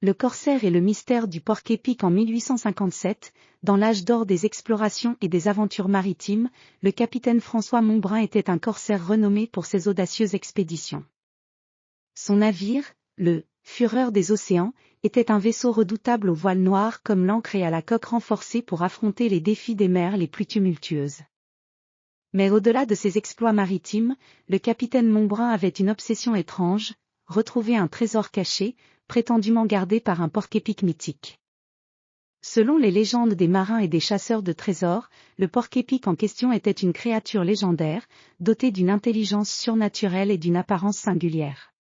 Le corsaire et le mystère du porc-épic en 1857, dans l'âge d'or des explorations et des aventures maritimes, le capitaine François Monbrun était un corsaire renommé pour ses audacieuses expéditions. Son navire, le « Fureur des océans », était un vaisseau redoutable aux voiles noires comme l'ancre et à la coque renforcée pour affronter les défis des mers les plus tumultueuses. Mais au-delà de ses exploits maritimes, le capitaine Monbrun avait une obsession étrange, retrouver un trésor caché, prétendument gardé par un porc-épic mythique. Selon les légendes des marins et des chasseurs de trésors, le porc-épic en question était une créature légendaire, dotée d'une intelligence surnaturelle et d'une apparence singulière.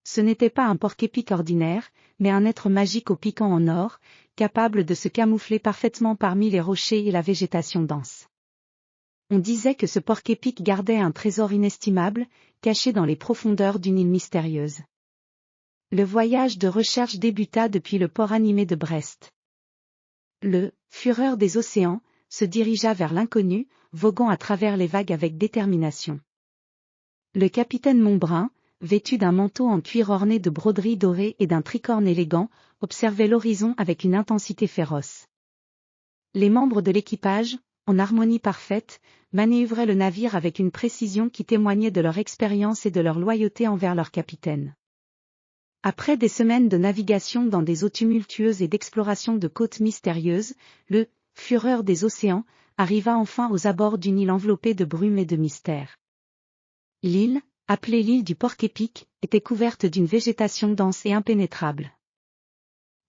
Ce n'était pas un porc-épic ordinaire, mais un être magique au piquant en or, capable de se camoufler parfaitement parmi les rochers et la végétation dense. On disait que ce porc-épic gardait un trésor inestimable, caché dans les profondeurs d'une île mystérieuse. Le voyage de recherche débuta depuis le port animé de Brest. Le « Fureur des océans » se dirigea vers l'inconnu, voguant à travers les vagues avec détermination. Le capitaine Monbrun, vêtu d'un manteau en cuir orné de broderies dorées et d'un tricorne élégant, observait l'horizon avec une intensité féroce. Les membres de l'équipage, en harmonie parfaite, manœuvraient le navire avec une précision qui témoignait de leur expérience et de leur loyauté envers leur capitaine. Après des semaines de navigation dans des eaux tumultueuses et d'exploration de côtes mystérieuses, le « Fureur des océans » arriva enfin aux abords d'une île enveloppée de brume et de mystère. L'île, appelée l'île du porc-épic, était couverte d'une végétation dense et impénétrable.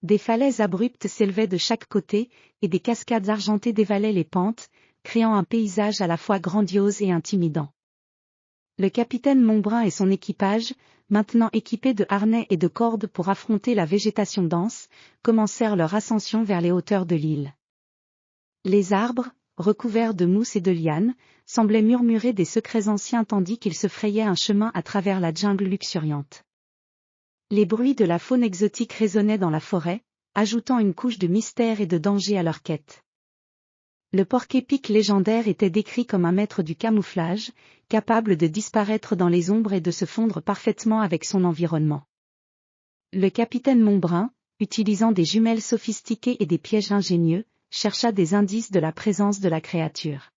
Des falaises abruptes s'élevaient de chaque côté, et des cascades argentées dévalaient les pentes, créant un paysage à la fois grandiose et intimidant. Le capitaine Monbrun et son équipage, maintenant équipés de harnais et de cordes pour affronter la végétation dense, commencèrent leur ascension vers les hauteurs de l'île. Les arbres, recouverts de mousse et de lianes, semblaient murmurer des secrets anciens tandis qu'ils se frayaient un chemin à travers la jungle luxuriante. Les bruits de la faune exotique résonnaient dans la forêt, ajoutant une couche de mystère et de danger à leur quête. Le porc-épic légendaire était décrit comme un maître du camouflage, capable de disparaître dans les ombres et de se fondre parfaitement avec son environnement. Le capitaine Monbrun, utilisant des jumelles sophistiquées et des pièges ingénieux, chercha des indices de la présence de la créature.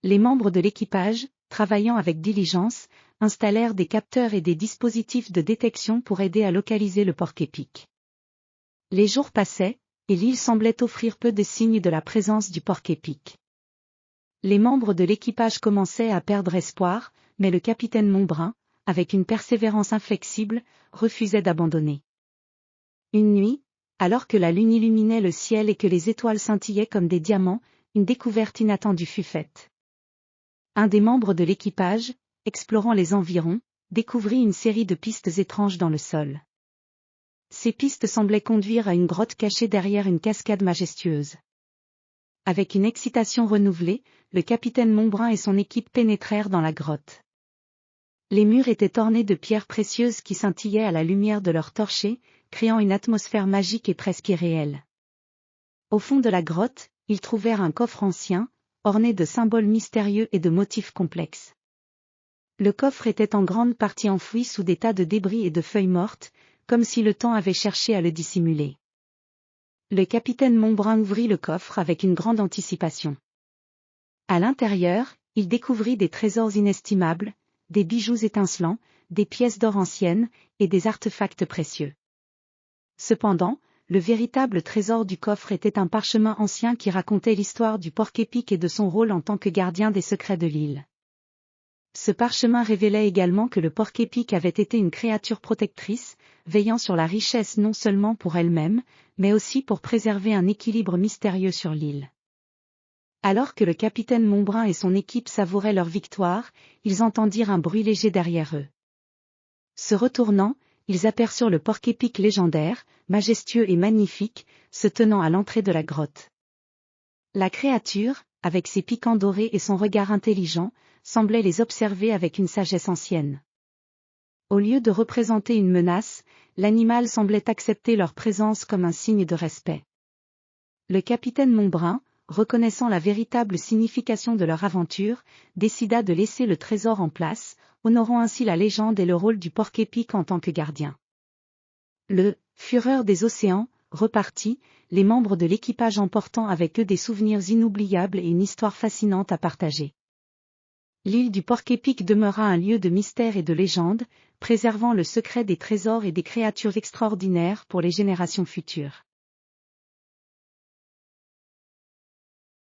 Les membres de l'équipage, travaillant avec diligence, installèrent des capteurs et des dispositifs de détection pour aider à localiser le porc-épic. Les jours passaient, et l'île semblait offrir peu de signes de la présence du porc-épic. Les membres de l'équipage commençaient à perdre espoir, mais le capitaine Monbrun, avec une persévérance inflexible, refusait d'abandonner. Une nuit, alors que la lune illuminait le ciel et que les étoiles scintillaient comme des diamants, une découverte inattendue fut faite. Un des membres de l'équipage, explorant les environs, découvrit une série de pistes étranges dans le sol. Ces pistes semblaient conduire à une grotte cachée derrière une cascade majestueuse. Avec une excitation renouvelée, le capitaine Monbrun et son équipe pénétrèrent dans la grotte. Les murs étaient ornés de pierres précieuses qui scintillaient à la lumière de leurs torchers, créant une atmosphère magique et presque irréelle. Au fond de la grotte, ils trouvèrent un coffre ancien, orné de symboles mystérieux et de motifs complexes. Le coffre était en grande partie enfoui sous des tas de débris et de feuilles mortes, comme si le temps avait cherché à le dissimuler. Le capitaine Monbrun ouvrit le coffre avec une grande anticipation. À l'intérieur, il découvrit des trésors inestimables, des bijoux étincelants, des pièces d'or anciennes, et des artefacts précieux. Cependant, le véritable trésor du coffre était un parchemin ancien qui racontait l'histoire du porc-épic et de son rôle en tant que gardien des secrets de l'île. Ce parchemin révélait également que le porc-épic avait été une créature protectrice, veillant sur la richesse non seulement pour elle-même, mais aussi pour préserver un équilibre mystérieux sur l'île. Alors que le capitaine Monbrun et son équipe savouraient leur victoire, ils entendirent un bruit léger derrière eux. Se retournant, ils aperçurent le porc-épic légendaire, majestueux et magnifique, se tenant à l'entrée de la grotte. La créature, avec ses piquants dorés et son regard intelligent, semblait les observer avec une sagesse ancienne. Au lieu de représenter une menace, l'animal semblait accepter leur présence comme un signe de respect. Le capitaine Monbrun, reconnaissant la véritable signification de leur aventure, décida de laisser le trésor en place, honorant ainsi la légende et le rôle du porc-épic en tant que gardien. Le Fureur des océans, repartis, les membres de l'équipage emportant avec eux des souvenirs inoubliables et une histoire fascinante à partager. L'île du Porc-Épic demeura un lieu de mystère et de légende, préservant le secret des trésors et des créatures extraordinaires pour les générations futures.